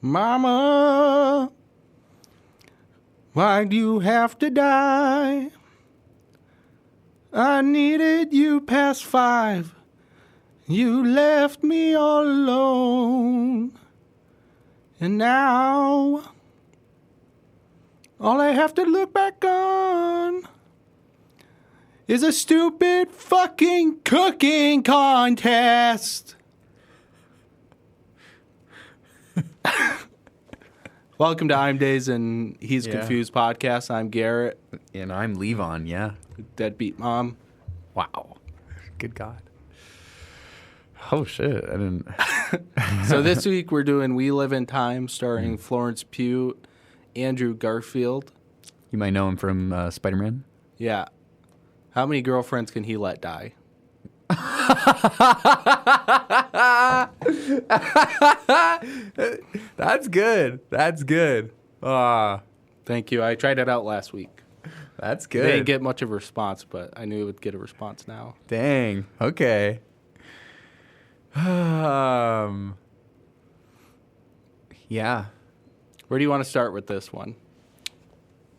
Mama, why'd you have to die? I needed you past 5. You left me all alone. And now, all I have to look back on is a stupid fucking cooking contest. Welcome to I'm Days and He's Confused podcast. I'm Garrett. And I'm Levon, yeah. Deadbeat mom. Wow. Good God. Oh, shit. I didn't. So this week we're doing We Live in Time starring Florence Pugh, Andrew Garfield. You might know him from Spider-Man. Yeah. How many girlfriends can he let die? That's good. That's good. Thank you. I tried it out last week. That's good. Didn't get much of a response, but I knew it would get a response now. Dang. Okay. Yeah. Where do you want to start with this one?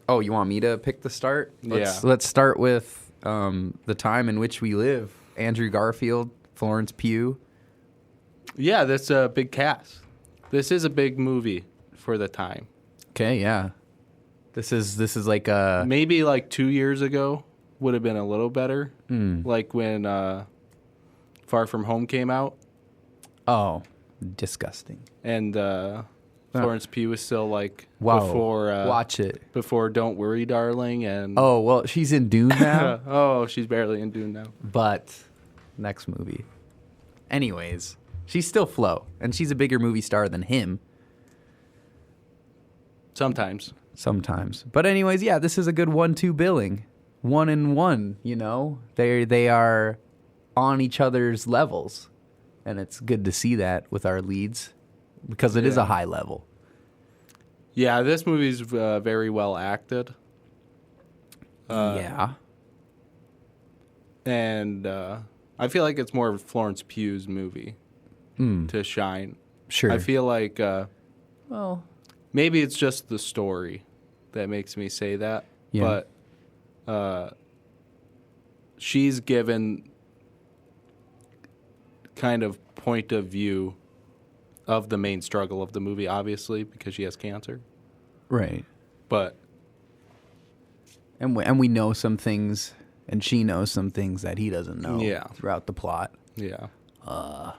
Oh, you want me to pick the start? Yeah. Let's start with the time in which we live. Andrew Garfield, Florence Pugh. Yeah, that's a big cast. This is a big movie for the time. Okay, yeah. This is like a... Maybe like 2 years ago would have been a little better. Like when Far From Home came out. Oh, disgusting. And Florence Pugh was still like before... watch it. Before Don't Worry, Darling. And oh, well, she's in Dune now. Oh, she's barely in Dune now. But next movie. Anyways, she's still Flo, and she's a bigger movie star than him. Sometimes. But anyways, yeah, this is a good 1-2 billing. 1 and 1, you know? They are on each other's levels. And it's good to see that with our leads because it is a high level. Yeah, this movie's very well acted. Yeah. And I feel like it's more of Florence Pugh's movie to shine. Sure. I feel like well, maybe it's just the story that makes me say that. Yeah. But she's given kind of point of view of the main struggle of the movie, obviously, because she has cancer. Right. But and we know some things, and she knows some things that he doesn't know throughout the plot. Yeah. All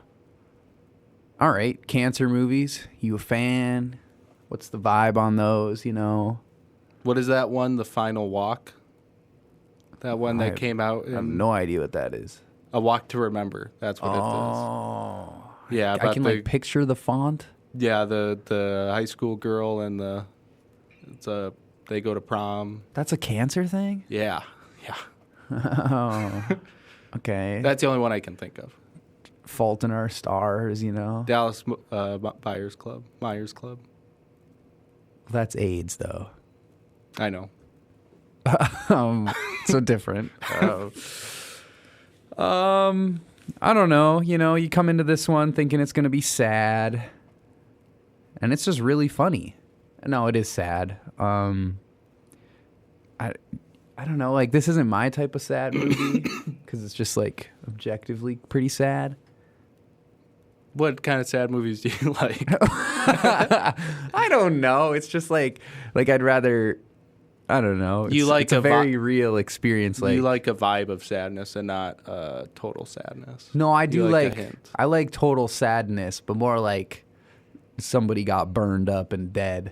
right, cancer movies. You a fan? What's the vibe on those, you know? What is that one, The Final Walk? That one that came out I have no idea what that is. A Walk to Remember. That's what it is. Oh. Yeah, I can like picture the font. Yeah, the high school girl and they go to prom. That's a cancer thing? Yeah. Oh. Okay. That's the only one I can think of. Fault in Our Stars, you know. Dallas Myers Club. That's AIDS though. I know. So different. I don't know. You know, you come into this one thinking it's going to be sad, and it's just really funny. No, it is sad. I don't know. Like, this isn't my type of sad movie because it's just like objectively pretty sad. What kind of sad movies do you like? I don't know. It's just like I'd rather. I don't know. It's a very real experience. Like, you like a vibe of sadness and not total sadness. No, I do like a hint. I like total sadness, but more like somebody got burned up and dead,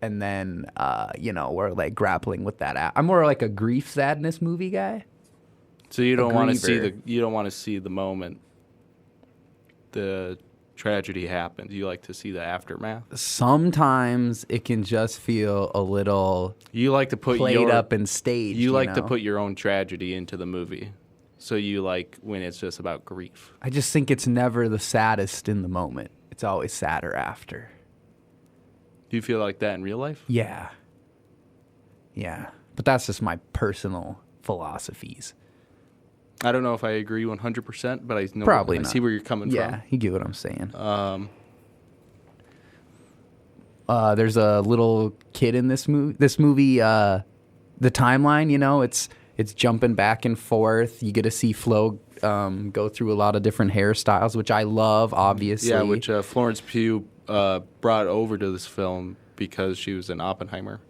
and then you know, we're like grappling with that. I'm more like a grief sadness movie guy. So you don't want to see the moment the tragedy happens. You like to see the aftermath. Sometimes it can just feel a little. You like to put played up and staged. You like to put your own tragedy into the movie. So you like when it's just about grief. I just think it's never the saddest in the moment. It's always sadder after. Do you feel like that in real life? Yeah. But that's just my personal philosophies. I don't know if I agree 100%, but I know Probably I not. see where you're coming from. Yeah, you get what I'm saying. There's a little kid in this movie. The timeline, you know, it's jumping back and forth. You get to see Flo go through a lot of different hairstyles, which I love, obviously. Yeah, which Florence Pugh brought over to this film because she was in Oppenheimer,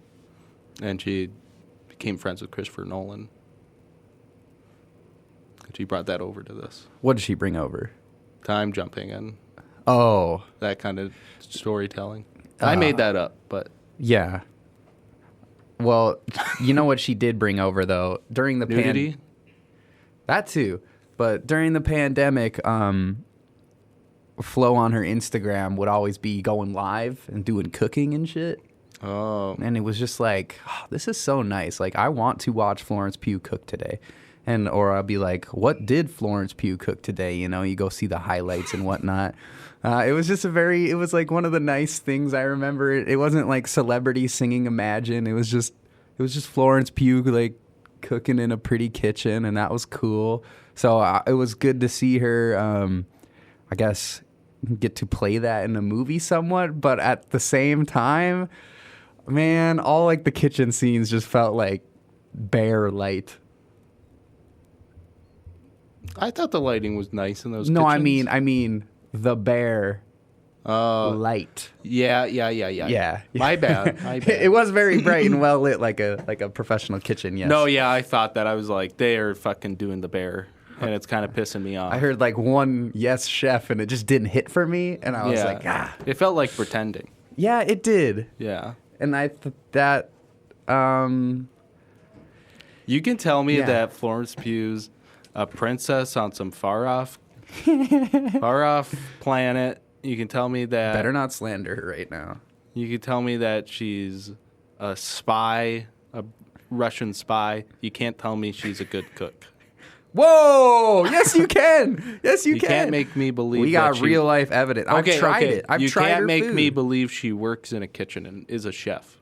and she became friends with Christopher Nolan. She brought that over to this. What did she bring over? Time jumping and that kind of storytelling. I made that up, but yeah. Well, you know what she did bring over though during the nudity. That too, but during the pandemic, Flo on her Instagram would always be going live and doing cooking and shit. Oh, and it was just like, oh, this is so nice. Like, I want to watch Florence Pugh cook today. Or I'll be like, what did Florence Pugh cook today? You know, you go see the highlights and whatnot. It was just it was like one of the nice things I remember. It wasn't like celebrities singing Imagine. It was just Florence Pugh like cooking in a pretty kitchen, and that was cool. So it was good to see her, I guess, get to play that in a movie somewhat. But at the same time, man, all like the kitchen scenes just felt like bare light. I thought the lighting was nice in those. No, kitchens. I mean the bare light. Yeah. My bad. It was very bright and well lit, like a professional kitchen. Yes. No, yeah, I thought that. I was like, they are fucking doing the bear, and it's kind of pissing me off. I heard like one yes chef, and it just didn't hit for me, and I was like, ah. It felt like pretending. Yeah, it did. Yeah. And I that. You can tell me that Florence Pugh's a princess on some far off planet. You can tell me that. Better not slander her right now. You can tell me that she's a spy, a Russian spy. You can't tell me she's a good cook. Whoa! Yes, you can. Yes, you can. You can't make me believe. We got real life evidence. I've tried it. I've tried her You can't make food. me believe she works in a kitchen and is a chef.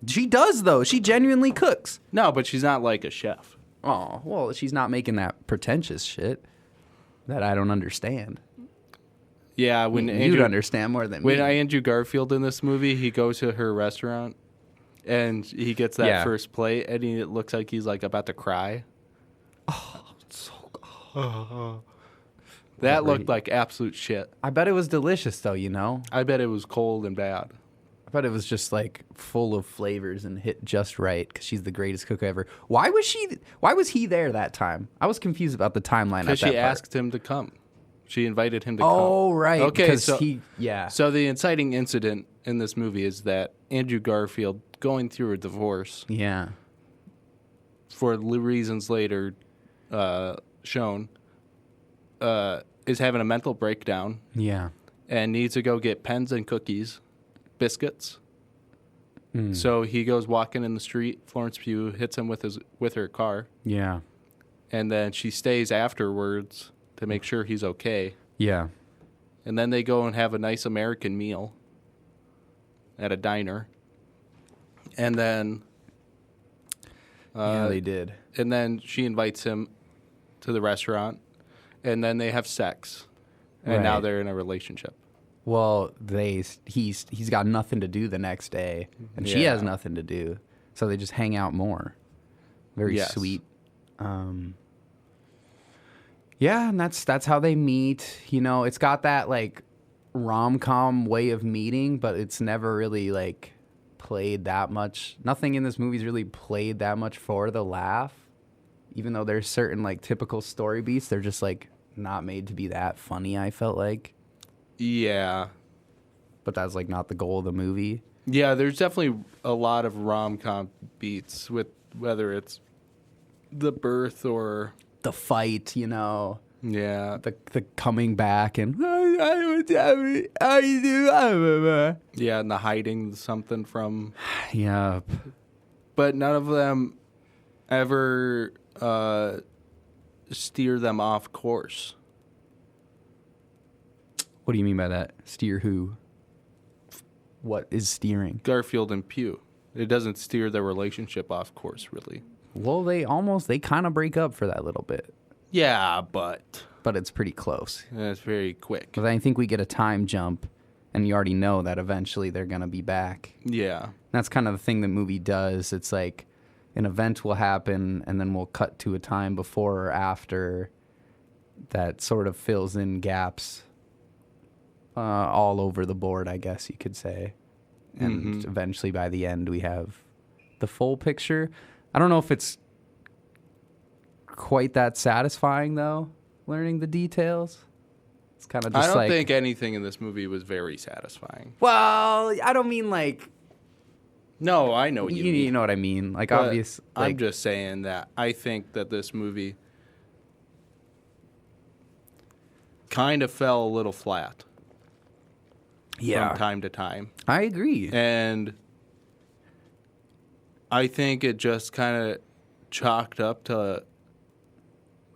She does though. She genuinely cooks. No, but she's not like a chef. Oh, well, she's not making that pretentious shit that I don't understand. Yeah, when you'd understand more than me. When Andrew Garfield in this movie, he goes to her restaurant and he gets that first plate, and it looks like he's like about to cry. Oh, it's so good. That looked like absolute shit. I bet it was delicious though, you know? I bet it was cold and bad. I bet it was just like full of flavors and hit just right because she's the greatest cook ever. Why was he there that time? I was confused about the timeline. Because she asked him to come. She invited him to come. Oh, right. Okay, so So the inciting incident in this movie is that Andrew Garfield, going through a divorce, for reasons later shown, is having a mental breakdown. Yeah. And needs to go get pens and cookies, biscuits. So he goes walking in the street. Florence Pugh hits him with her car. Yeah. And then she stays afterwards to make sure he's okay. Yeah. And then they go and have a nice American meal at a diner. And then they did. And then she invites him to the restaurant, and then they have sex. And now they're in a relationship. Well, he's got nothing to do the next day, and she has nothing to do, so they just hang out more. Very sweet. Yeah, and that's how they meet. You know, it's got that like rom-com way of meeting, but it's never really like played that much. Nothing in this movie's really played that much for the laugh. Even though there's certain like typical story beats, they're just like not made to be that funny, I felt like. Yeah. But that's like not the goal of the movie. Yeah, there's definitely a lot of rom-com beats with whether it's the birth or the fight, you know. Yeah. The coming back and yeah, and the hiding something from. Yeah. But none of them ever steer them off course. What do you mean by that? Steer who? What is steering? Garfield and Pugh. It doesn't steer their relationship off course, really. Well, they kind of break up for that little bit. Yeah, but it's pretty close. it's very quick. Because I think we get a time jump, and you already know that eventually they're going to be back. Yeah. That's kind of the thing the movie does. It's like an event will happen, and then we'll cut to a time before or after that sort of fills in gaps all over the board, I guess you could say. And eventually by the end, we have the full picture. I don't know if it's quite that satisfying, though, learning the details. It's kind of just I don't think anything in this movie was very satisfying. Well, I don't mean like... No, I know what you mean. You know what I mean. Like, But obvious... Like, I'm just saying that I think that this movie kind of fell a little flat from time to time. I agree. And I think it just kind of chalked up to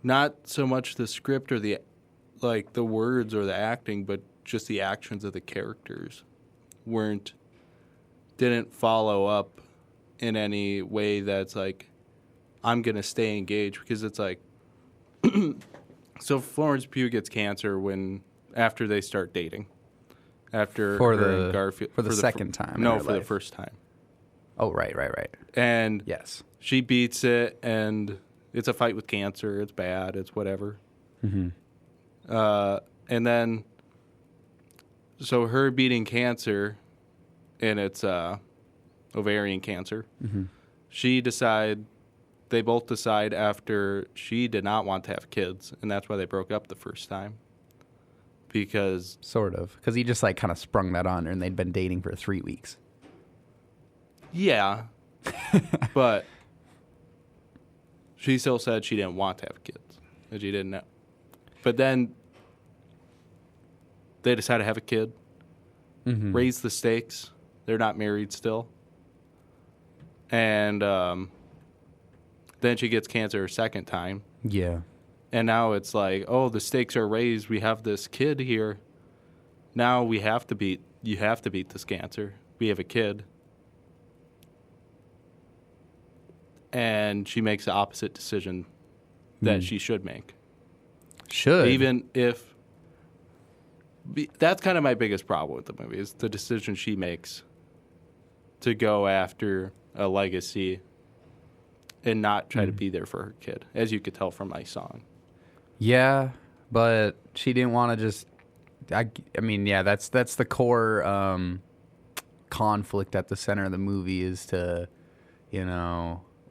not so much the script or the words or the acting, but just the actions of the characters didn't follow up in any way that's like, I'm going to stay engaged, because it's like, so Florence Pugh gets cancer after they start dating. After Garfield. For the second time. No, for the first time. Oh, right. And yes, she beats it, and it's a fight with cancer. It's bad. It's whatever. Mm-hmm. And then, so her beating cancer, and it's ovarian cancer. Mm-hmm. They both decide after she did not want to have kids, and that's why they broke up the first time. Because he just like kind of sprung that on her, and they'd been dating for 3 weeks. Yeah, but she still said she didn't want to have kids, and she didn't know. But then they decided to have a kid, raise the stakes. They're not married still, and then she gets cancer a second time. Yeah. And now it's like, oh, the stakes are raised. We have this kid here. Now you have to beat this cancer. We have a kid. And she makes the opposite decision that she should make. Even if... That's kind of my biggest problem with the movie, is the decision she makes to go after a legacy and not try to be there for her kid, as you could tell from my song. Yeah, but she didn't want to just... I mean, yeah, that's the core conflict at the center of the movie, is to,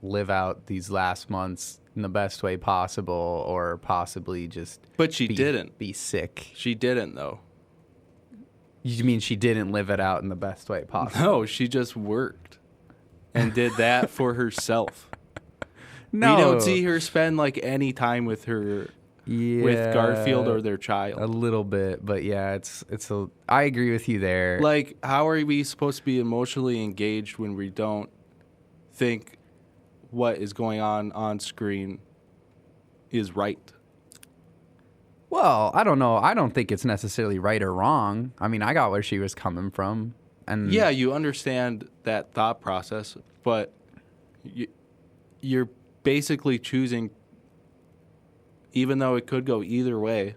live out these last months in the best way possible, or possibly just... But she didn't. Be sick. She didn't, though. You mean she didn't live it out in the best way possible? No, she just worked and did that for herself. No. We don't see her spend, any time with her... Yeah, with Garfield or their child. A little bit, but yeah, I agree with you there. How are we supposed to be emotionally engaged when we don't think what is going on screen is right? Well, I don't know. I don't think it's necessarily right or wrong. I mean, I got where she was coming from. And yeah, you understand that thought process, but you're basically choosing... Even though it could go either way,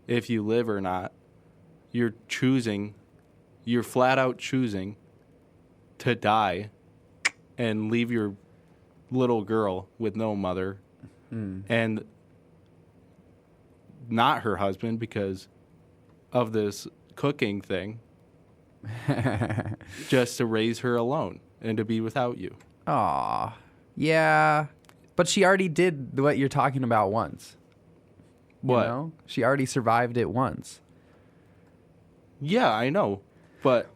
if you live or not, you're flat out choosing to die and leave your little girl with no mother and not her husband because of this cooking thing, just to raise her alone and to be without you. Aw, yeah. But she already did what you're talking about once. What? She already survived it once. Yeah, I know. But...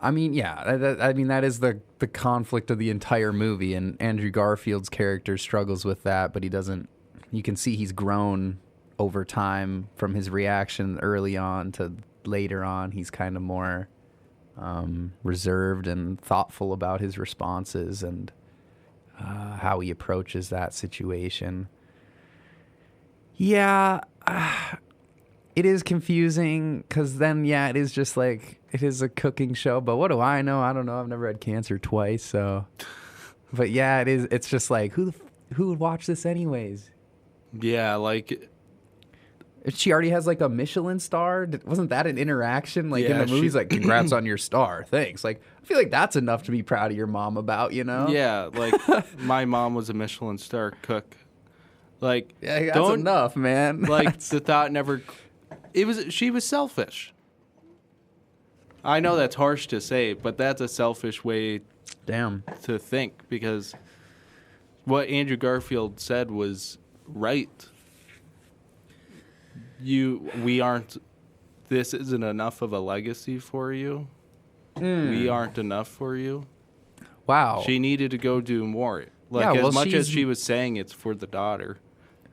I mean, yeah. That is the conflict of the entire movie. And Andrew Garfield's character struggles with that, but he doesn't... You can see he's grown over time from his reaction early on to later on. He's kind of more reserved and thoughtful about his responses and... how he approaches that situation. Yeah, it is confusing because then, it is just it is a cooking show. But what do I know? I don't know. I've never had cancer twice, so. But yeah, it is. It's just who would watch this anyways? Yeah, She already has like a Michelin star. Wasn't that an interaction? Like in Yeah, the movies, like congrats on your star. Thanks. Like I feel like that's enough to be proud of your mom about, you know? Yeah, like my mom was a Michelin star cook. Like, Yeah, that's don't enough, man. like the thought never. She was selfish. I know that's harsh to say, but that's a selfish way Damn. to think because what Andrew Garfield said was right. We aren't. This isn't enough of a legacy for you. We aren't enough for you. Wow. She needed to go do more. Like, Yeah, well, as much as she's- she was saying it's for the daughter,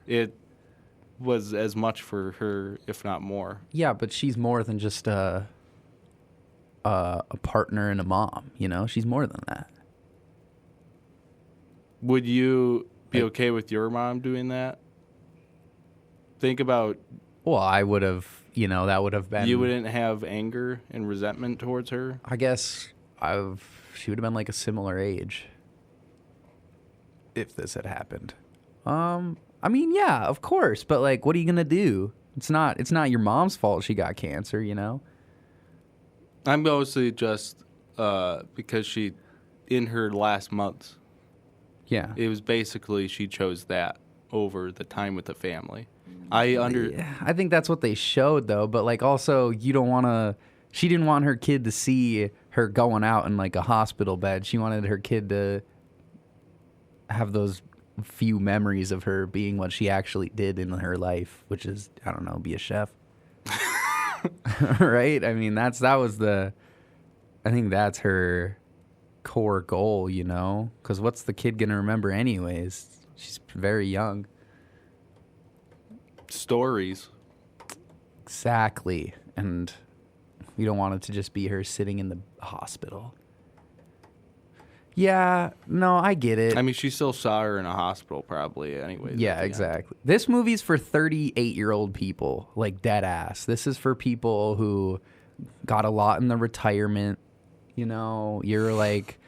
it was as much for her, if not more. Yeah, but she's more than just a partner and a mom, you know? She's more than that. Would you be Like- okay with your mom doing that? Think about, Well, I would have, you know, that would have been. you wouldn't have anger and resentment towards her? I guess she would have been like a similar age if this had happened. I mean, yeah, of course, but like, what are you gonna do? It's not your mom's fault she got cancer, you know? I'm mostly just because she, in her last months, Yeah. it was basically she chose that over the time with the family. Yeah, I think that's what they showed though, but like also you don't want to. She didn't want her kid to see her going out in like a hospital bed. She wanted her kid to have those few memories of her being what she actually did in her life, which is, I don't know, be a chef. Right? I mean, I think that's her core goal, you know? Because what's the kid going to remember anyways? She's very young. Stories. Exactly. And we don't want it to just be her sitting in the hospital. Yeah, no, I get it. I mean, she still saw her in a hospital probably anyways. Yeah, at the end. exactly. This movie's for 38-year-old people, like dead ass. This is for people who got a lot in the retirement. You know, you're like,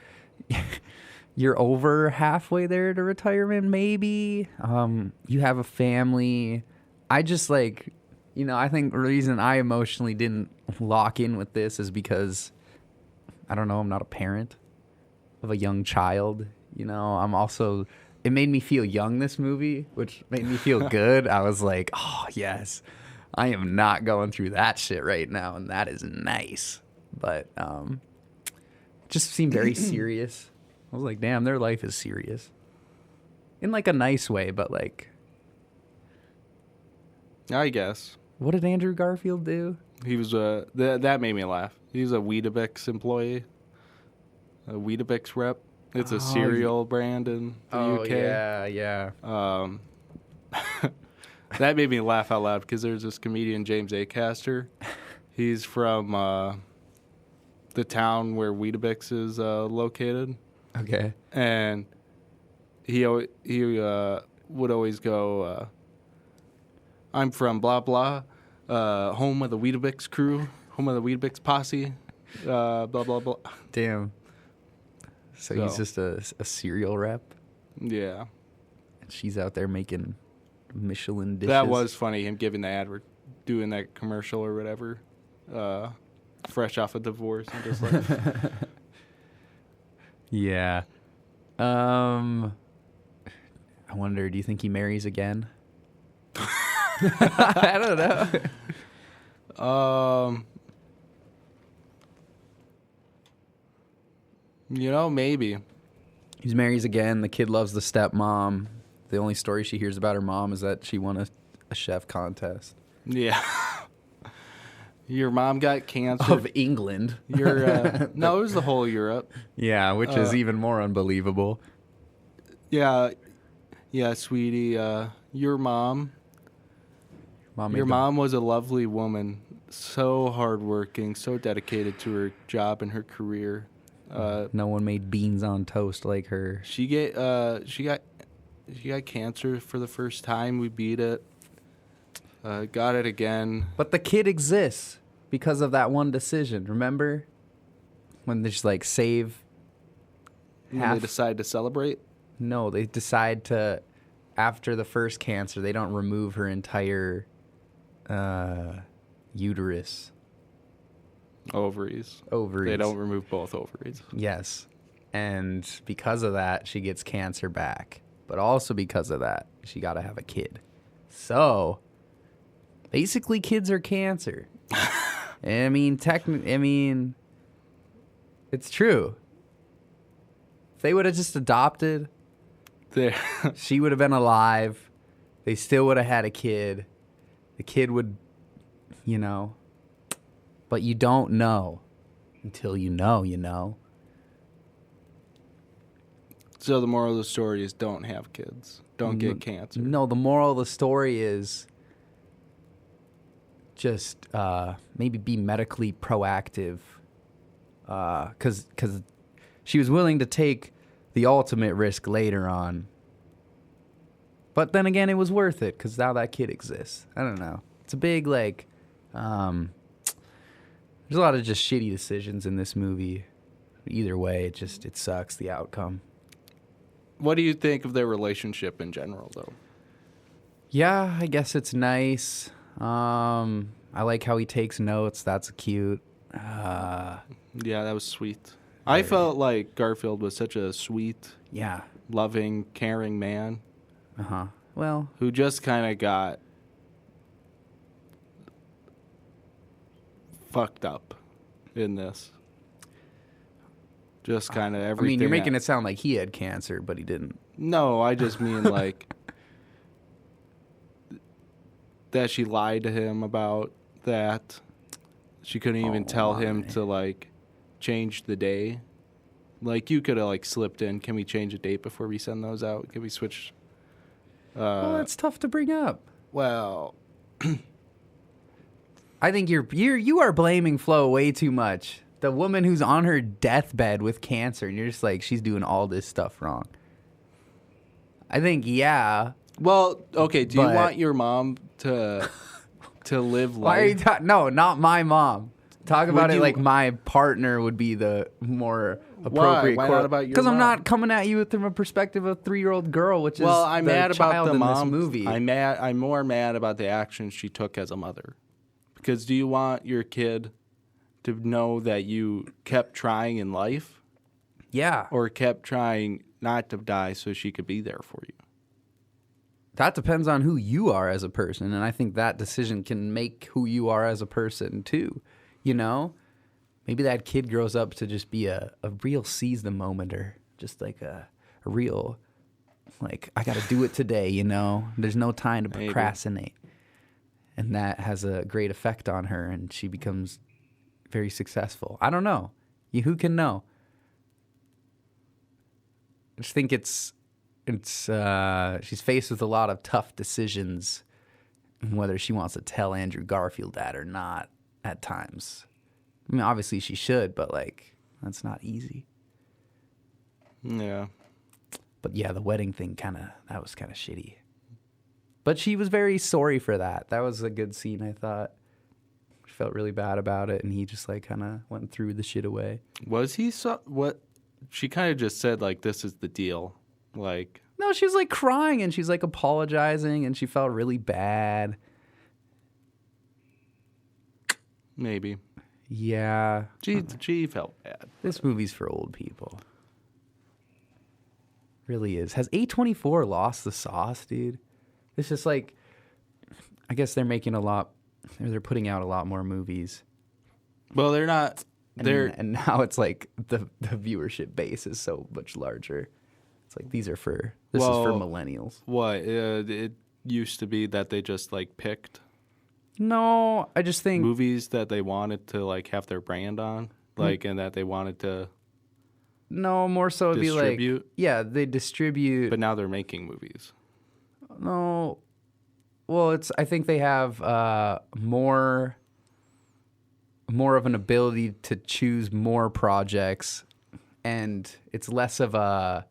you're over halfway there to retirement, maybe. You have a family. I just like, you know, I think the reason I emotionally didn't lock in with this is because, I don't know, I'm not a parent of a young child. You know, I'm also, it made me feel young, this movie, which made me feel good. I was like, oh yes, I am not going through that shit right now, and that is nice. But it just seemed very serious. I was like, damn, their life is serious in like a nice way, but like, I guess. what did Andrew Garfield do? He was that made me laugh. He's a Weetabix employee, a Weetabix rep. It's a cereal brand in the UK. yeah. That made me laugh out loud because there's this comedian, James Acaster. He's from the town where Weetabix is located, Okay. and he would always go, "I'm from blah blah, home of the Weetabix crew, home of the Weetabix posse, blah blah blah." Damn. So he's So- just a cereal rep, Yeah, and she's out there making Michelin dishes. that was funny. Him giving the doing that commercial or whatever, fresh off a divorce and just like. Yeah. I wonder, do you think he marries again? I don't know. Maybe. He marries again. The kid loves the stepmom. The only story she hears about her mom is that she won a chef contest. Yeah. Your mom got cancer. Of England. No, it was the whole Europe. Yeah, which is even more unbelievable. Yeah, sweetie. Your mom. Your mom was a lovely woman, so hardworking, so dedicated to her job and her career. No one made beans on toast like her. She got cancer for the first time. We beat it. Got it again. But the kid exists because of that one decision. Remember when they just like save When half? they decide to celebrate. No, they decide to, after the first cancer, they don't remove her entire uterus. Ovaries. Ovaries. They don't remove both ovaries. Yes. And because of that, she gets cancer back. But also because of that, she got to have a kid. So, basically, kids are cancer. I mean, it's true. If they would have just adopted, she would have been alive. They still would have had a kid. The kid would, but you don't know until you know. So the moral of the story is don't have kids. Don't get cancer. No, the moral of the story is just maybe be medically proactive. Because she was willing to take the ultimate risk later on. But then again, it was worth it because now that kid exists. I don't know. It's a big, there's a lot of just shitty decisions in this movie. Either way, it sucks, the outcome. What do you think of their relationship in general, though? Yeah, I guess it's nice. I like how he takes notes. That's cute. Yeah, that was sweet. I felt like Garfield was such a sweet, loving, caring man. Uh-huh. Well, who just kind of got fucked up in this. Just kind of everything. I mean, you're making it sound like he had cancer, but he didn't. No, I just mean like that she lied to him about that. She couldn't even tell him to change the day. Like you could have slipped in. Can we change a date before we send those out? Can we switch? Well, that's tough to bring up. Well, I think you are blaming Flo way too much. The woman who's on her deathbed with cancer, and you're just like, she's doing all this stuff wrong. I think, yeah. Well, okay. Do you want your mom to live life? Why are you no, not my mom. Talk about it like my partner would be the more appropriate. Why not about your mom? Because I'm not coming at you from a perspective of a 3-year-old girl, which is I'm mad about the mom. In this movie. I'm more mad about the actions she took as a mother. Because do you want your kid to know that you kept trying in life? Yeah. Or kept trying not to die so she could be there for you? That depends on who you are as a person, and I think that decision can make who you are as a person too. Maybe that kid grows up to just be a real seize the momenter, just like a real, I got to do it today, There's no time to procrastinate. And that has a great effect on her, and she becomes very successful. I don't know. Who can know? I just think it's she's faced with a lot of tough decisions, whether she wants to tell Andrew Garfield that or not at times. I mean, obviously she should, but that's not easy. Yeah. But yeah, the wedding thing that was kind of shitty. But she was very sorry for that. That was a good scene, I thought. She felt really bad about it, and he just kind of went through the shit away. Was he what? She kind of just said this is the deal. No, she was crying and she's apologizing and she felt really bad. Maybe. Yeah. She felt bad. This movie's for old people. Really is. Has A24 lost the sauce, dude? It's just I guess they're making they're putting out a lot more movies. Well, they're not. And now it's the viewership base is so much larger. It's this is for millennials. What? It used to be that they just picked. No, I just think movies that they wanted to have their brand on, and that they wanted to. No, more so it'd distribute. They distribute. But now they're making movies. No, well, I think they have more of an ability to choose more projects, and it's less of a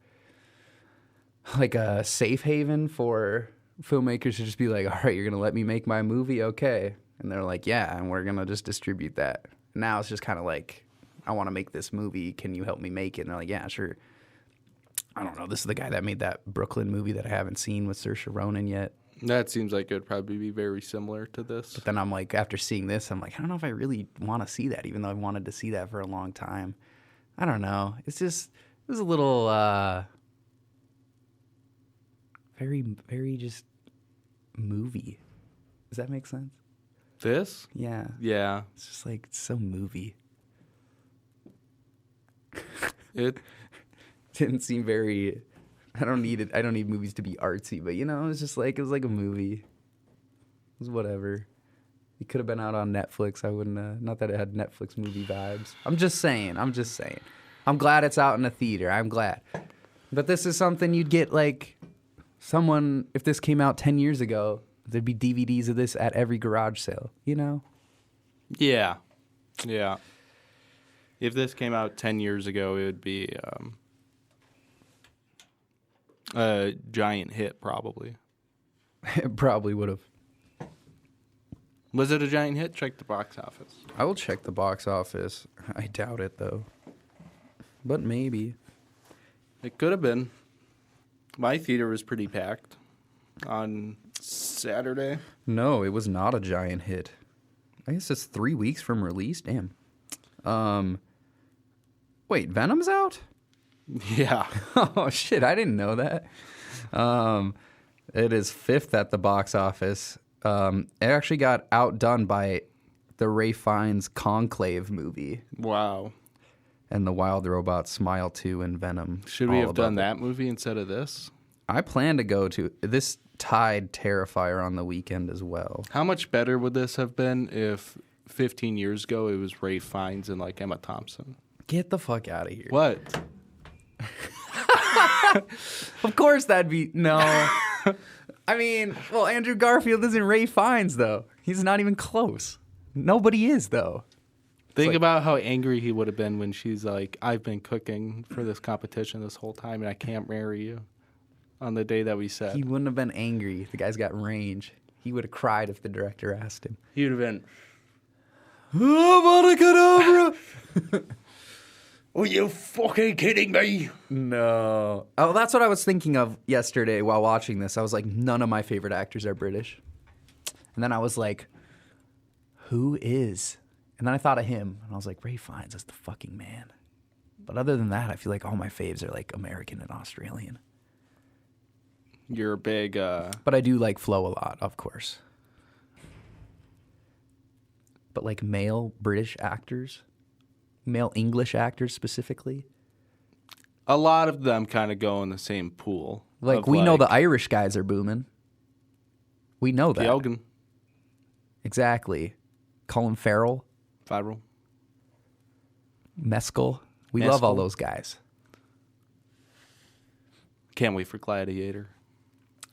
safe haven for filmmakers to just be all right, you're gonna let me make my movie, okay? And they're yeah, and we're gonna just distribute that. Now it's just kind of I want to make this movie. Can you help me make it? And they're yeah, sure. I don't know. This is the guy that made that Brooklyn movie that I haven't seen with Saoirse Ronan yet. That seems like it would probably be very similar to this. But then I'm like, after seeing this, I'm like, I don't know if I really want to see that, even though I wanted to see that for a long time. I don't know. It's just, it was a little, very, very just movie. Does that make sense? This? Yeah. Yeah. It's just like, it's so movie. It Didn't seem very, I don't need it. I don't need movies to be artsy, but it was just like, it was like a movie. It was whatever. It could have been out on Netflix. I wouldn't, not that it had Netflix movie vibes. I'm just saying. I'm glad it's out in a theater. I'm glad. But this is something you'd get like someone, if this came out 10 years ago, there'd be DVDs of this at every garage sale, Yeah. Yeah. If this came out 10 years ago, it would be a giant hit, probably. It probably would have. Was it a giant hit? Check the box office. I will check the box office. I doubt it, though. But maybe. It could have been. My theater was pretty packed on Saturday. No, it was not a giant hit. I guess it's 3 weeks from release. Damn. Wait, Venom's out? Yeah. Oh shit, I didn't know that. It is 5th at the box office. It actually got outdone by the Ray Fiennes Conclave movie Wow. and the Wild Robot Smile 2 and Venom. Should we all have done above it. that movie instead of this? I plan to go to this tied Terrifier on the weekend as well. How much better would this have been if 15 years ago it was Ray Fiennes and like Emma Thompson? Get the fuck out of here. What? Of course that'd be no. I mean, well, Andrew Garfield isn't Ray Fiennes though. He's not even close. Nobody is though. Think like- about how angry he would have been when she's like, I've been cooking for this competition this whole time and I can't marry you on the day that we said. He wouldn't have been angry. The guy's got range. He would have cried if the director asked him. He would have been, Oh, Monica! are you fucking kidding me? No. Oh, that's what I was thinking of yesterday while watching this. I was like, none of my favorite actors are British. And then I was like, who is? And then I thought of him, and I was like, Ray Fiennes is the fucking man. But other than that, I feel like all my faves are like American and Australian. You're a big, But I do like Flo a lot, of course. But like male British actors, male English actors specifically. a lot of them kind of go in the same pool. Like of, we know the Irish guys are booming. We know that. Keoghan, Exactly. Colin Farrell, Farrell. Mescal. We love all Mescal. those guys. Can't wait for Gladiator.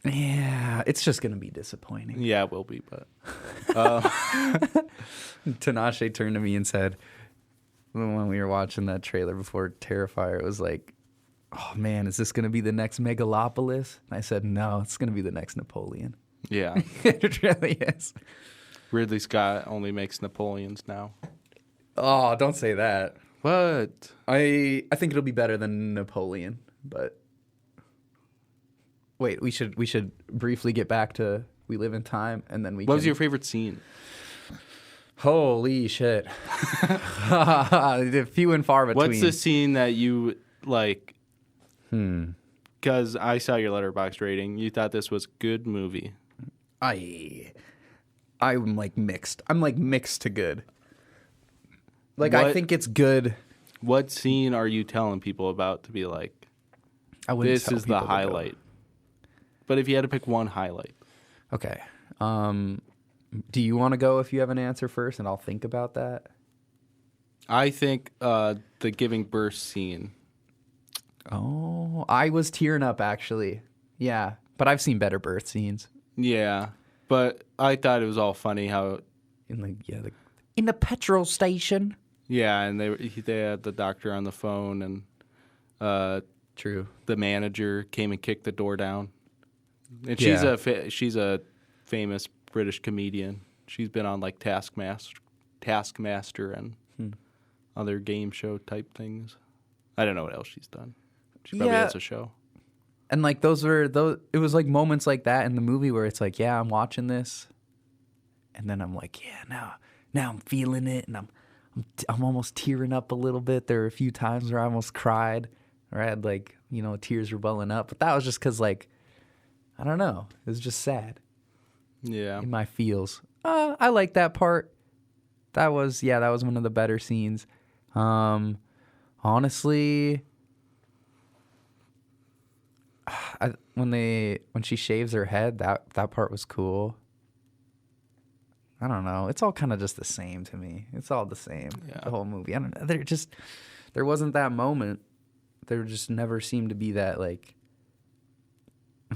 Yeah, it's just going to be disappointing. Yeah, it will be, but Tinashe turned to me and said, when we were watching that trailer before Terrifier, it was like, oh man, is this going to be the next Megalopolis? And I said, no, it's going to be the next Napoleon. yeah. It really is. Ridley Scott only makes Napoleons now. Oh, don't say that. What? I think it'll be better than Napoleon, but wait, we should briefly get back to We Live in Time, and then we. What was your favorite scene? Holy shit! Few and far between. What's the scene that you like? Because I saw your Letterboxd rating. You thought this was a good movie. I'm like mixed. I'm like mixed to good. Like I What- think it's good. What scene are you telling people about to be like, I wouldn't this tell is the people to go. highlight? But if you had to pick one highlight. Okay. Do you want to go if you have an answer first, and I'll think about that? I think the giving birth scene. Oh, I was tearing up actually. Yeah, but I've seen better birth scenes. Yeah. But I thought it was all funny how, In the petrol station. yeah, and they had the doctor on the phone and True. the manager came and kicked the door down. And Yeah. she's a famous British comedian. She's been on like Taskmaster and other game show type things. I don't know what else she's done. She probably Yeah. has a show. And like those it was like moments like that in the movie where it's like, yeah, I'm watching this, and then I'm like, yeah, now I'm feeling it, and I'm almost tearing up a little bit. There were a few times where I almost cried, or I had like, you know, tears were welling up, but that was just because like, I don't know, it was just sad. Yeah. In my feels. I like that part. That was one of the better scenes. Honestly, when she shaves her head, that part was cool. I don't know. It's all kind of just the same to me. It's all the same. Yeah. The whole movie. I don't know. There wasn't that moment. There just never seemed to be that, like.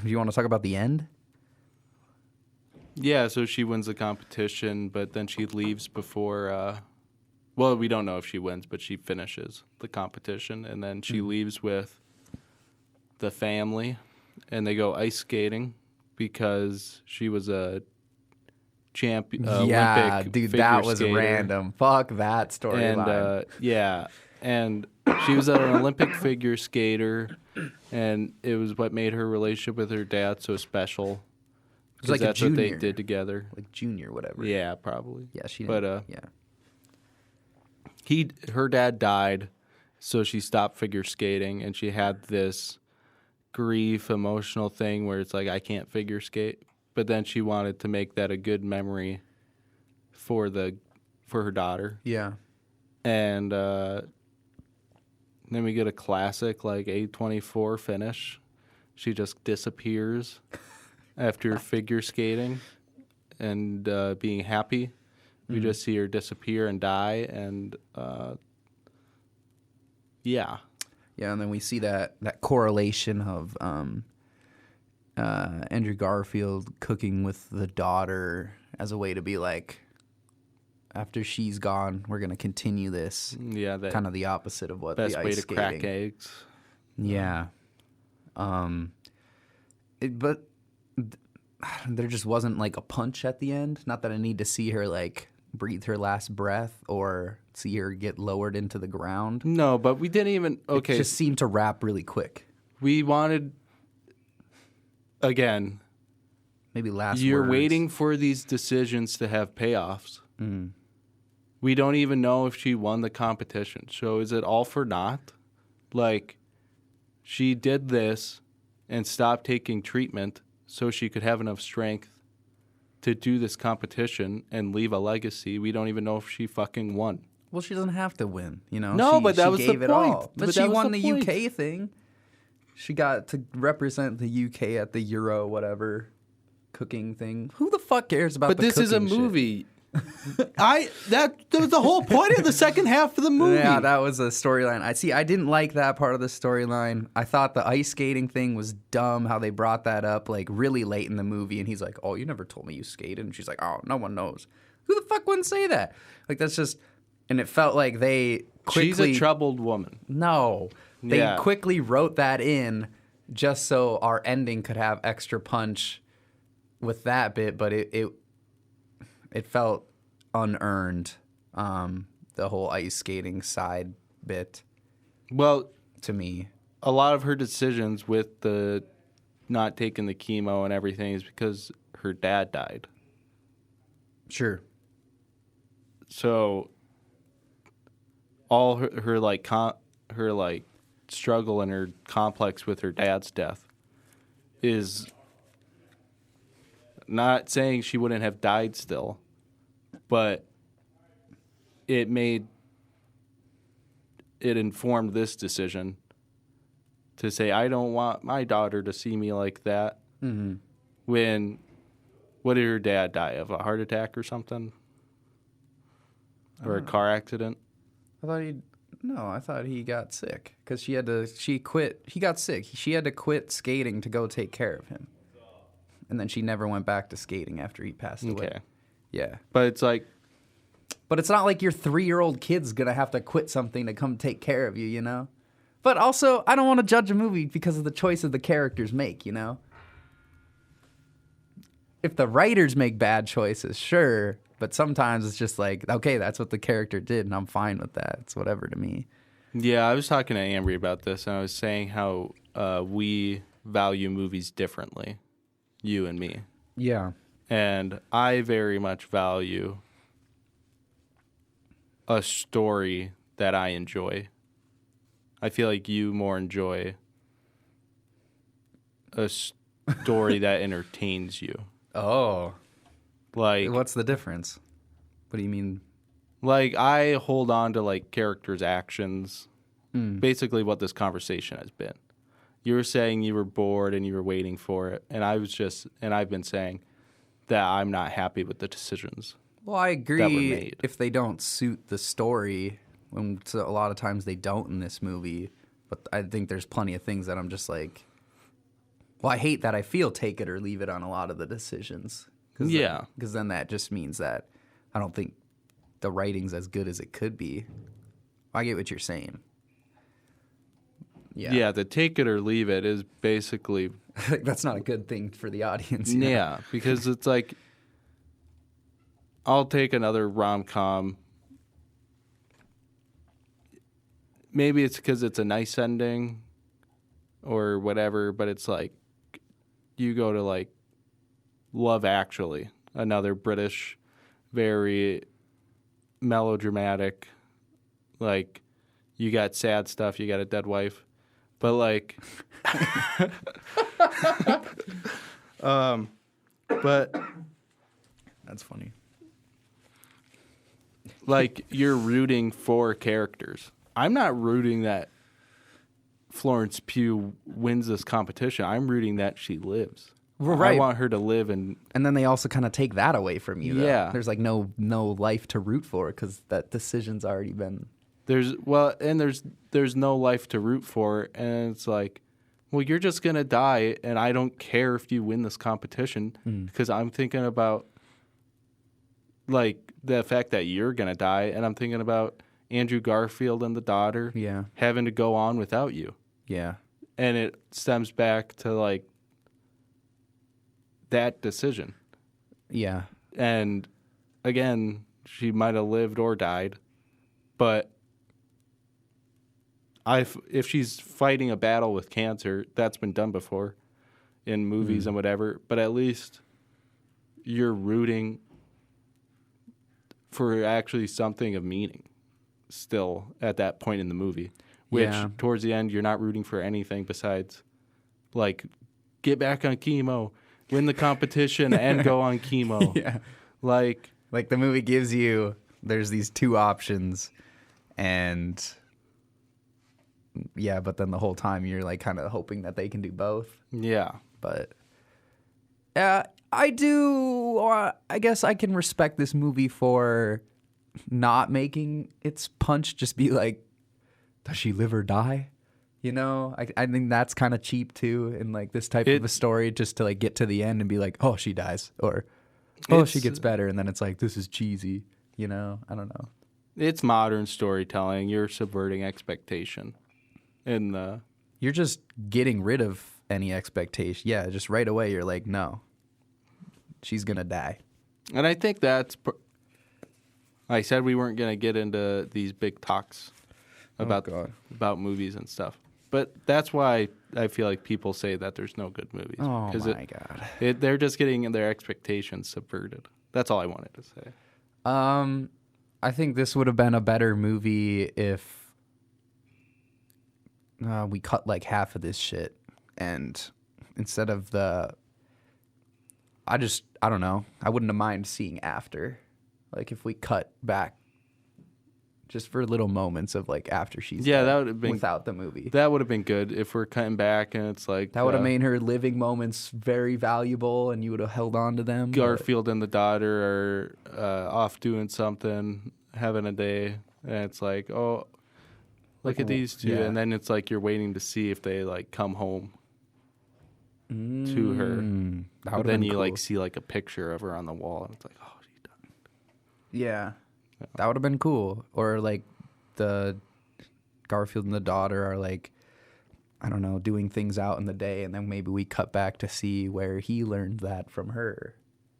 Do you want to talk about the end? Yeah, so she wins the competition, but then she leaves before. Well, we don't know if she wins, but she finishes the competition, and then she leaves with the family, and they go ice skating because she was a champion. Yeah, Olympic dude, figure that was skater. random. Fuck that storyline. And yeah, and she was an Olympic figure skater, and it was what made her relationship with her dad so special. It was like that's a what they junior. did together. Like junior, whatever. Yeah, probably. Yeah, she But didn't. Yeah. her dad died, so she stopped figure skating, and she had this grief, emotional thing where it's like, I can't figure skate. But then she wanted to make that a good memory for her daughter. Yeah. And then we get a classic like A24 finish. She just disappears after figure skating and being happy. We just see her disappear and die, and yeah. Yeah, and then we see that correlation of Andrew Garfield cooking with the daughter as a way to be like, after she's gone, we're going to continue this. Yeah, that kind of the opposite of what best the ice way to skating. crack eggs. Yeah. But there just wasn't like a punch at the end. Not that I need to see her like breathe her last breath or see her get lowered into the ground. No, but we didn't even. Okay, It just seemed to wrap really quick. we wanted. Again, Maybe last you're words. waiting for these decisions to have payoffs. Mm. We don't even know if she won the competition. So is it all for naught? Like, she did this and stopped taking treatment so she could have enough strength to do this competition and leave a legacy. We don't even know if she fucking won. Well, she doesn't have to win, you know? No, but that she was the gave it point. all. But But she that was won the the point. UK thing. She got to represent the UK at the Euro, whatever, cooking thing. Who the fuck cares about But the this is a cooking shit? movie. That was the whole point of the second half of the movie. Yeah, that was a storyline. I didn't like that part of the storyline. I thought the ice skating thing was dumb, how they brought that up like really late in the movie, and he's like, "Oh, you never told me you skated," and she's like, "Oh, no one knows." Who the fuck wouldn't say that? Like that's just, and it felt like they quickly. She's a troubled woman. No, they Yeah. quickly wrote that in just so our ending could have extra punch with that bit, but it felt unearned. The whole ice skating side bit Well, to me. a lot of her decisions with the not taking the chemo and everything is because her dad died. Sure. So all her struggle and her complex with her dad's death is not saying she wouldn't have died still, but it informed this decision to say, I don't want my daughter to see me like that. Mm-hmm. When, what did her dad die of? A heart attack or something? Or a car accident? I thought he got sick because she quit. He got sick. She had to quit skating to go take care of him. And then she never went back to skating after he passed away. Okay. Yeah. But it's like, But it's not like your 3-year-old kid's going to have to quit something to come take care of you, you know? But also, I don't want to judge a movie because of the choices the characters make, you know? If the writers make bad choices, sure. But sometimes it's just like, okay, that's what the character did, and I'm fine with that. It's whatever to me. yeah, I was talking to Ambry about this, and I was saying how we value movies differently, you and me. Yeah. And I very much value a story that I enjoy. I feel like you more enjoy a story that entertains you. Oh. Like, What's the difference? What do you mean? like I hold on to like characters' actions. Basically what this conversation has been. You were saying you were bored and you were waiting for it, and I've been saying that I'm not happy with the decisions. Well, I that were agree made. if they don't suit the story, when so a lot of times they don't in this movie, but I think there's plenty of things that I'm just like, well, I hate that I feel take it or leave it on a lot of the decisions. Yeah. Because then that just means that I don't think the writing's as good as it could be. I get what you're saying. Yeah, the take it or leave it is basically... That's not a good thing for the audience. Yeah, because it's like, I'll take another rom-com. Maybe it's because it's a nice ending or whatever, but it's like, you go to like Love Actually, another British, very melodramatic, like, you got sad stuff, you got a dead wife. But like, but That's funny. like you're rooting for characters. I'm not rooting that Florence Pugh wins this competition. I'm rooting that she lives. Well, right. I want her to live, and then they also kind of take that away from you. Though. Yeah. There's like no life to root for because that decision's already been. there's no life to root for, and it's like, well, you're just gonna die, and I don't care if you win this competition because I'm thinking about like the fact that you're gonna die, and I'm thinking about Andrew Garfield and the daughter having to go on without you. Yeah. And it stems back to like that decision. Yeah. And again, she might have lived or died, but if she's fighting a battle with cancer, that's been done before in movies and whatever, but at least you're rooting for actually something of meaning still at that point in the movie, which towards the end, you're not rooting for anything besides like, get back on chemo, win the competition and go on chemo. Yeah. Like the movie gives you, there's these two options and yeah, but then the whole time you're like kind of hoping that they can do both. Yeah. But I guess I can respect this movie for not making its punch just be like, does she live or die? You know, I think that's kind of cheap too in like this type of a story, just to like get to the end and be like, oh, she dies, or oh, she gets better, and then it's like, this is cheesy. You know, I don't know. It's modern storytelling. You're subverting expectation. You're just getting rid of any expectation. Yeah, just right away you're like, no, she's gonna die. And I think that's. I said we weren't gonna get into these big talks about movies and stuff, but that's why I feel like people say that there's no good movies. Oh my god, they're just getting their expectations subverted. That's all I wanted to say. I think this would have been a better movie if we cut like half of this shit, and instead of I don't know. I wouldn't have mind seeing after, like if we cut back just for little moments of like after she's dead, that would have been without the movie. That would have been good if we're cutting back and it's like that would have made her living moments very valuable, and you would have held on to them. Garfield and the daughter are off doing something, having a day, and it's like, oh, look at these two, and then it's like you're waiting to see if they like come home to her. But then you cool. like see like a picture of her on the wall, and it's like, oh, she died. Yeah. That would have been cool. Or like the Garfield and the daughter are like, I don't know, doing things out in the day, and then maybe we cut back to see where he learned that from her.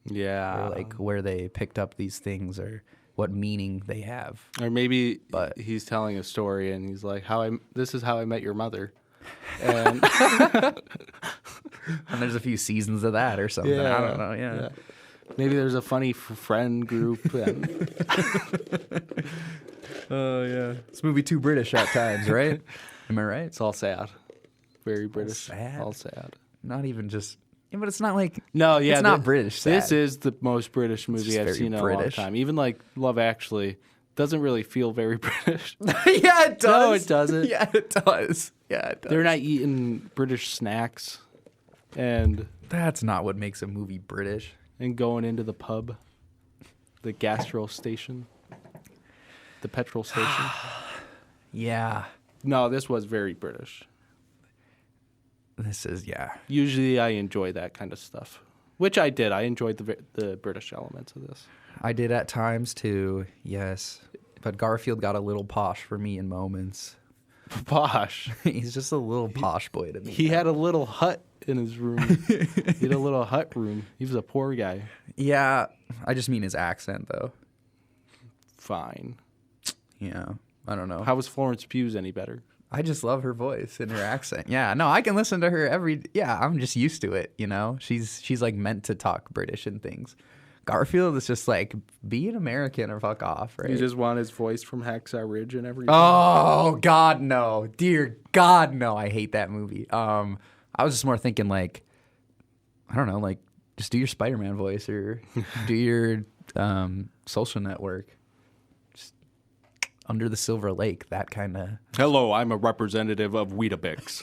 Yeah. Or like where they picked up these things or what meaning they have. Or maybe he's telling a story and he's like, this is how I met your mother. And And there's a few seasons of that or something. I don't know. Yeah. Maybe there's a funny friend group. And Oh yeah. This movie too British at times, right? Am I right? it's all sad. Very British. sad? All sad. Not even just. Yeah, but it's not like. No, yeah. It's not British. Sad. This is the most British movie just I've very seen in a British. long time. Even like Love Actually doesn't really feel very British. Yeah, it does. No, it doesn't. Yeah, it does. Yeah, it does. They're not eating British snacks and That's not what makes a movie British. going into the pub, the gastro station, the petrol station. Yeah. No, this was very British. This is, yeah. Usually I enjoy that kind of stuff, which I did. I enjoyed the British elements of this. I did at times too, yes. But Garfield got a little posh for me in moments. Posh. He's just a little posh boy to me. He had a little hut in his room. He had a little hut room. He was a poor guy. Yeah. I just mean his accent, though. Fine. Yeah. I don't know. How was Florence Pugh's any better? I just love her voice and her accent. Yeah, no, I can listen to her yeah, I'm just used to it, you know? She's like meant to talk British and things. Garfield is just like, be an American or fuck off, right? You just want his voice from Hacksaw Ridge and everything? Oh, God, no. Dear God, no. I hate that movie. I was just more thinking like, I don't know, like just do your Spider-Man voice or do your Social Network. Under the Silver Lake, that kind of. Hello, I'm a representative of Weetabix.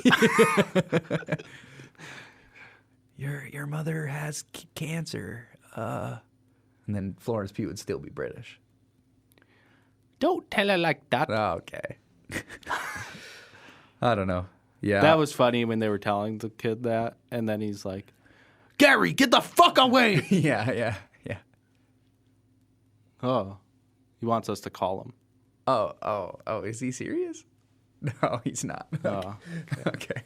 Your mother has cancer. And then Florence Pugh would still be British. Don't tell her like that. Oh, okay. I don't know. Yeah. That was funny when they were telling the kid that, and then he's like, Gary, get the fuck away! yeah. Oh, he wants us to call him. Oh, is he serious? No, he's not. Oh, Okay.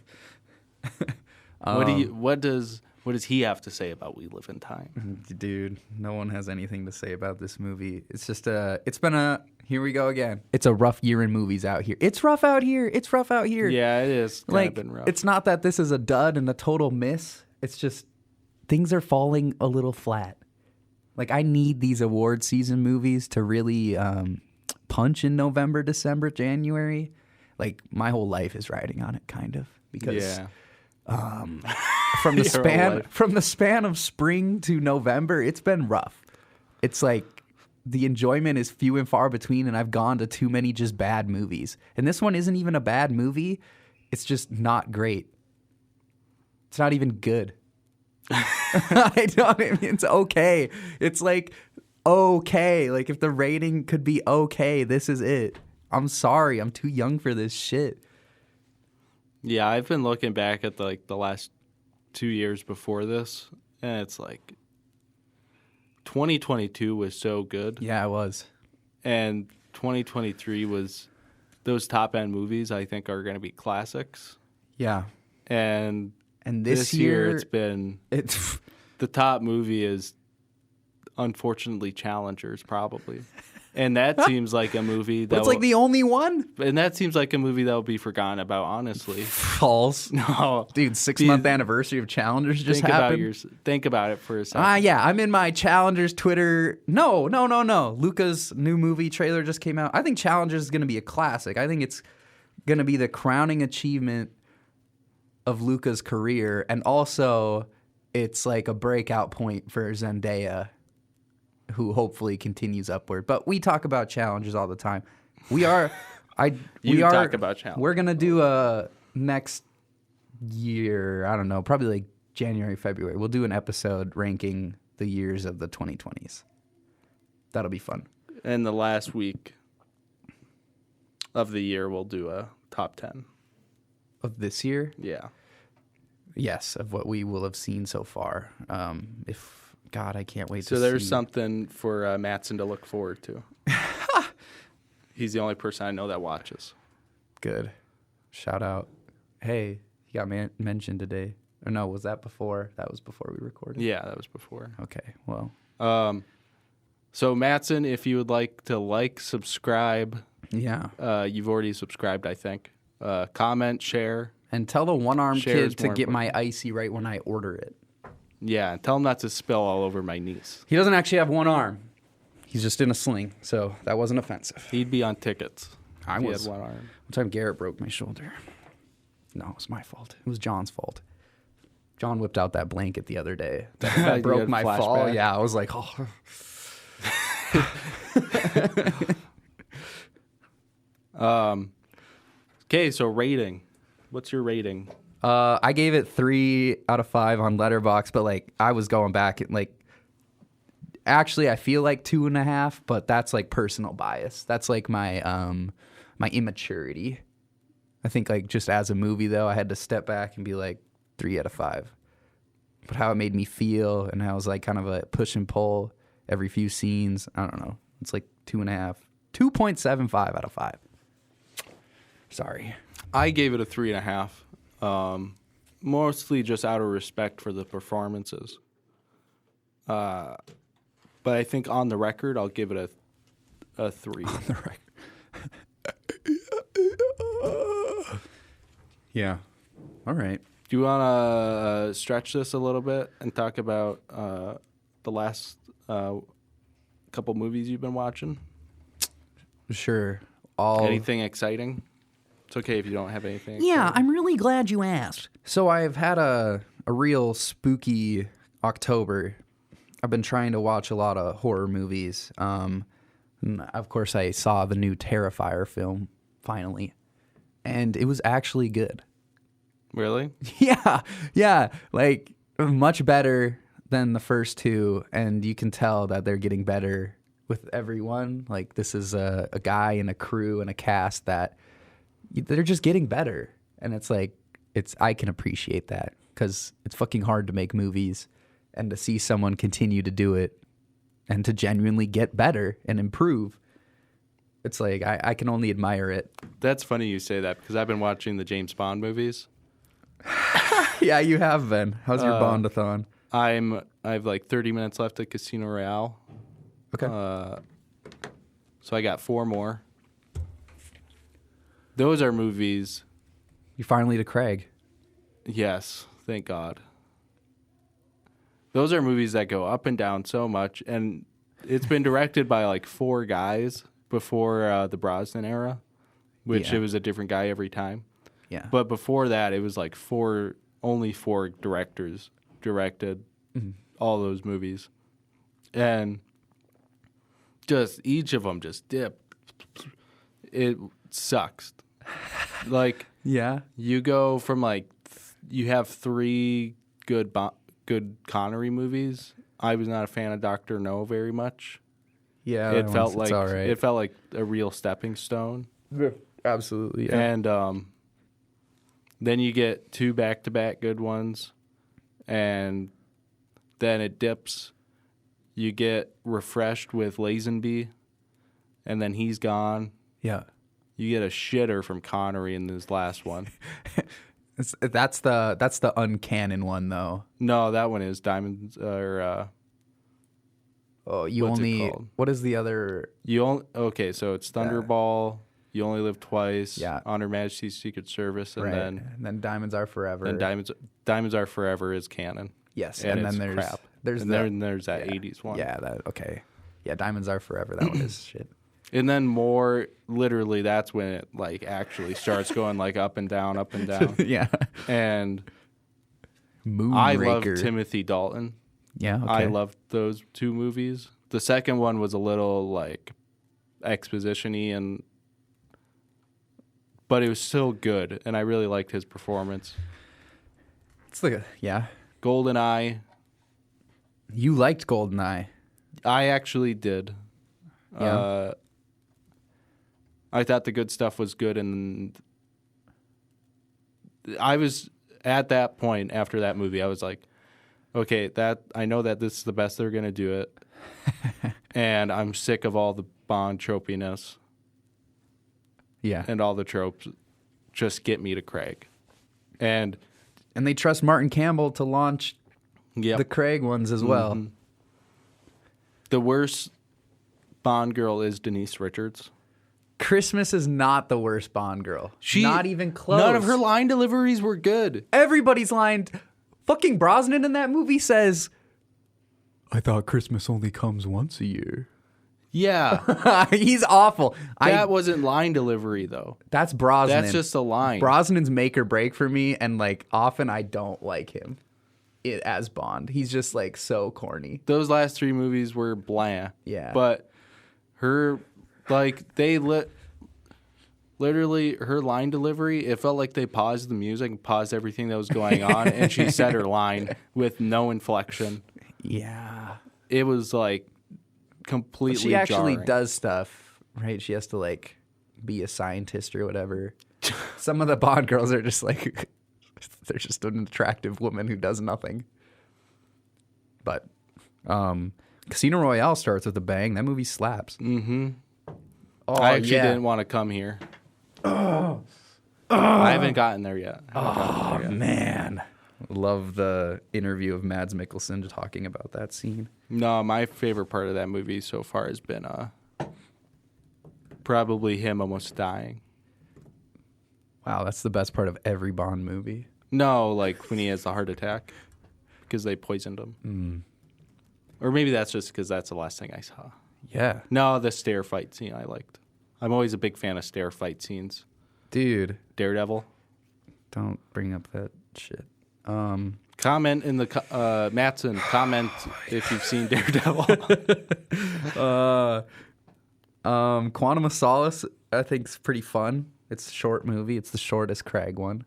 what does he have to say about We Live in Time? Dude, no one has anything to say about this movie. It's just here we go again. It's a rough year in movies out here. It's rough out here. Yeah, it is. Kind of been rough. It's not that this is a dud and a total miss. It's just things are falling a little flat. Like, I need these award season movies to really punch in November, December, January. Like, my whole life is riding on it, kind of, because from the span of spring to November, it's been rough. It's like the enjoyment is few and far between, and I've gone to too many just bad movies. And this one isn't even a bad movie. It's just not great. It's not even good. It's okay. It's like okay. Like, if the rating could be okay, this is it. I'm sorry. I'm too young for this shit. Yeah, I've been looking back at the last 2 years before this, and it's like 2022 was so good. Yeah, it was. And 2023 was those top end movies I think are going to be classics. Yeah. And this year year it's the top movie is unfortunately Challengers probably. And that seems like a movie that it's like the only one? And that seems like a movie that will be forgotten about, honestly. False. No. Dude, 6-month anniversary of Challengers just happened. Think about it for a second. Yeah, I'm in my Challengers Twitter. No. Luca's new movie trailer just came out. I think Challengers is going to be a classic. I think it's going to be the crowning achievement of Luca's career, and also it's like a breakout point for Zendaya, who hopefully continues upward. But we talk about Challengers all the time. Talk about Challengers. We're gonna do a next year. I don't know, probably like January, February. We'll do an episode ranking the years of the 2020s. That'll be fun. And the last week of the year, we'll do a top 10 of this year. Yeah. Yes, of what we will have seen so far. God, I can't wait to see. So there's something for Mattson to look forward to. He's the only person I know that watches. Good. Shout out. Hey, he got mentioned today. Or no, was that before? That was before we recorded? Yeah, that was before. Okay, well. So Mattson, if you would like to subscribe. Yeah. You've already subscribed, I think. Comment, share, And tell the one-armed Share's kid to more get my icy right when I order it. Yeah, tell him not to spill all over my niece. He doesn't actually have one arm. He's just in a sling, so that wasn't offensive. He'd be on tickets. I if he was. had one arm. One time Garrett broke my shoulder. No, it was my fault. It was John's fault. John whipped out that blanket the other day. That You broke had my fall. flashback? Yeah, I was like, oh. Okay, so rating. What's your rating? I gave it 3 out of 5 on Letterboxd, but like I was going back and like, actually I feel like 2.5, but that's like personal bias. That's like my my immaturity. I think like just as a movie though, I had to step back and be like 3 out of 5. But how it made me feel and how it was like kind of a push and pull every few scenes. I don't know. It's like 2.5, 2.75 out of 5. Sorry. I gave it a 3.5. Mostly just out of respect for the performances. But I think on the record, I'll give it a 3. On the record. Yeah. All right. Do you want to stretch this a little bit and talk about the last couple movies you've been watching? Sure. Anything exciting? It's okay if you don't have anything exciting. Yeah, I'm really glad you asked. So I've had a real spooky October. I've been trying to watch a lot of horror movies. And of course, I saw the new Terrifier film, finally. And it was actually good. Really? Yeah. Like, much better than the first two. And you can tell that they're getting better with everyone. Like, this is a guy and a crew and a cast that they're just getting better. And it's like, I can appreciate that because it's fucking hard to make movies and to see someone continue to do it and to genuinely get better and improve. It's like, I can only admire it. That's funny you say that because I've been watching the James Bond movies. Yeah, you have been. How's your Bond-a-thon? I have like 30 minutes left at Casino Royale. Okay. So I got 4 more. Those are movies. You finally to Craig. Yes, thank God. Those are movies that go up and down so much, and it's been directed by like 4 guys before the Brosnan era, which Yeah. it was a different guy every time. Yeah. But before that, it was like only 4 directors directed all those movies, and just each of them just dipped. It sucks. Like, Yeah. you go from like you have 3 good Connery movies. I was not a fan of Dr. No very much. Yeah. It felt it's like all right. it felt like a real stepping stone. Absolutely. Yeah. And then you get 2 back-to-back good ones, and then it dips. You get refreshed with Lazenby, and then he's gone. Yeah. You get a shitter from Connery in this last one. That's the uncanon one though. No, that one is Diamonds Oh, you What's it only. called? What is the other? okay, so it's Thunderball, You Only Live Twice, Yeah. On Her Majesty's Secret Service, and Right. then And then Diamonds Are Forever. Diamonds Are Forever is canon. Yes. And And it's then there's crap. there's And the, then there's that yeah. 80s one. Yeah. That okay. Yeah. Diamonds Are Forever. That one is shit. And then more literally that's when it like actually starts going like up and down, up and down. Yeah. And Moonraker. I love Timothy Dalton. Yeah. Okay. I loved those 2 movies. The second one was a little like exposition-y but it was still good, and I really liked his performance. It's like yeah. GoldenEye, You liked GoldenEye. I actually did. Yeah. I thought the good stuff was good, and I was at that point after that movie. I was like, okay, I know that this is the best they're gonna do it, and I'm sick of all the Bond tropiness Yeah. and all the tropes. Just get me to Craig, and And they trust Martin Campbell to launch yeah, the Craig ones as well. The worst Bond girl is Denise Richards. Christmas is not the worst Bond girl. Not even close. None of her line deliveries were good. Everybody's line. Fucking Brosnan in that movie says, "I thought Christmas only comes once a year." Yeah. He's awful. That wasn't line delivery, though. That's Brosnan. That's just a line. Brosnan's make or break for me, and like often I don't like him as Bond. He's just like so corny. Those last 3 movies were bland. Yeah. But her, like, literally, her line delivery, it felt like they paused the music and paused everything that was going on, and she said her line with no inflection. Yeah. It was, like, completely She actually jarring. does stuff, right? She has to like be a scientist or whatever. Some of the Bond girls are just like, they're just an attractive woman who does nothing. But Casino Royale starts with a bang. That movie slaps. Mm-hmm. Oh, I actually didn't want to come here. I haven't gotten there yet. Man. Love the interview of Mads Mikkelsen talking about that scene. No, my favorite part of that movie so far has been probably him almost dying. Wow, that's the best part of every Bond movie. No, like when he has the heart attack because they poisoned him. Or maybe that's just because that's the last thing I saw. Yeah. No, the stair fight scene I liked. I'm always a big fan of stair fight scenes. Dude. Daredevil. Don't bring up that shit. Comment in the Mattson. Comment if you've seen Daredevil. Quantum of Solace, I think, is pretty fun. It's a short movie. It's the shortest Craig one.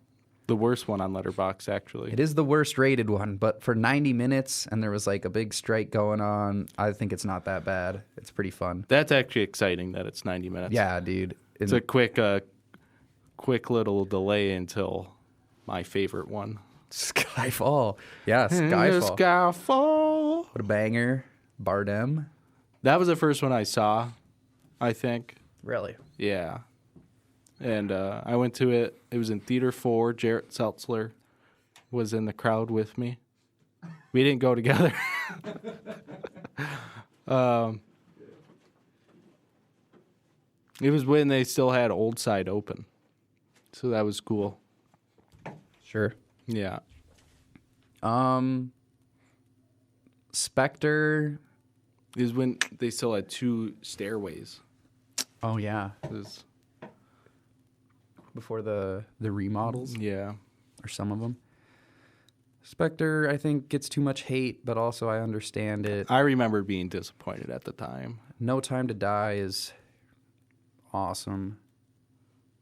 The worst one on Letterboxd, actually. It is the worst rated one, but for 90 minutes, and there was like a big strike going on, I think it's not that bad. It's pretty fun. That's actually exciting that it's 90 minutes. Yeah, dude. It's a quick little delay until my favorite one. Skyfall. Yeah, Skyfall. Skyfall. What a banger. Bardem. That was the first one I saw, I think. Really? Yeah. And I went to it. It was in Theater 4. Jarrett Seltzler was in the crowd with me. We didn't go together. It was when they still had Old Side open. So that was cool. Sure. Yeah. Spectre. Is when they still had 2 stairways. Oh, yeah. It was, Before the remodels, yeah. or some of them. Spectre, I think, gets too much hate, but also I understand it. I remember being disappointed at the time. No Time to Die is awesome.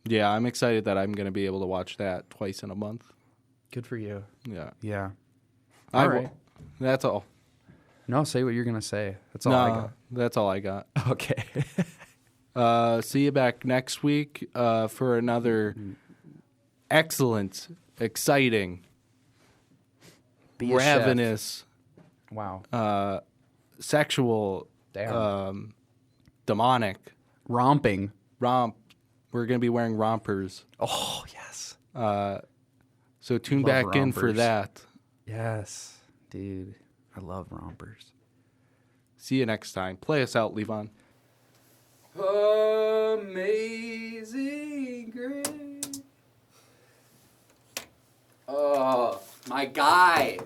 Yeah, I'm excited that I'm going to be able to watch that twice in a month. Good for you. Yeah. Yeah. All right. That's all. No, say what you're going to say. That's all I got. That's all I got. Okay. See you back next week for another excellent, exciting, Be a chef. ravenous, Wow. sexual, Damn. demonic Romping. romp. We're going to be wearing rompers. Oh, yes. So tune Love back in for rompers. that. Yes. Dude, I love rompers. See you next time. Play us out, Levon. Amazing Grace. Oh, my guy.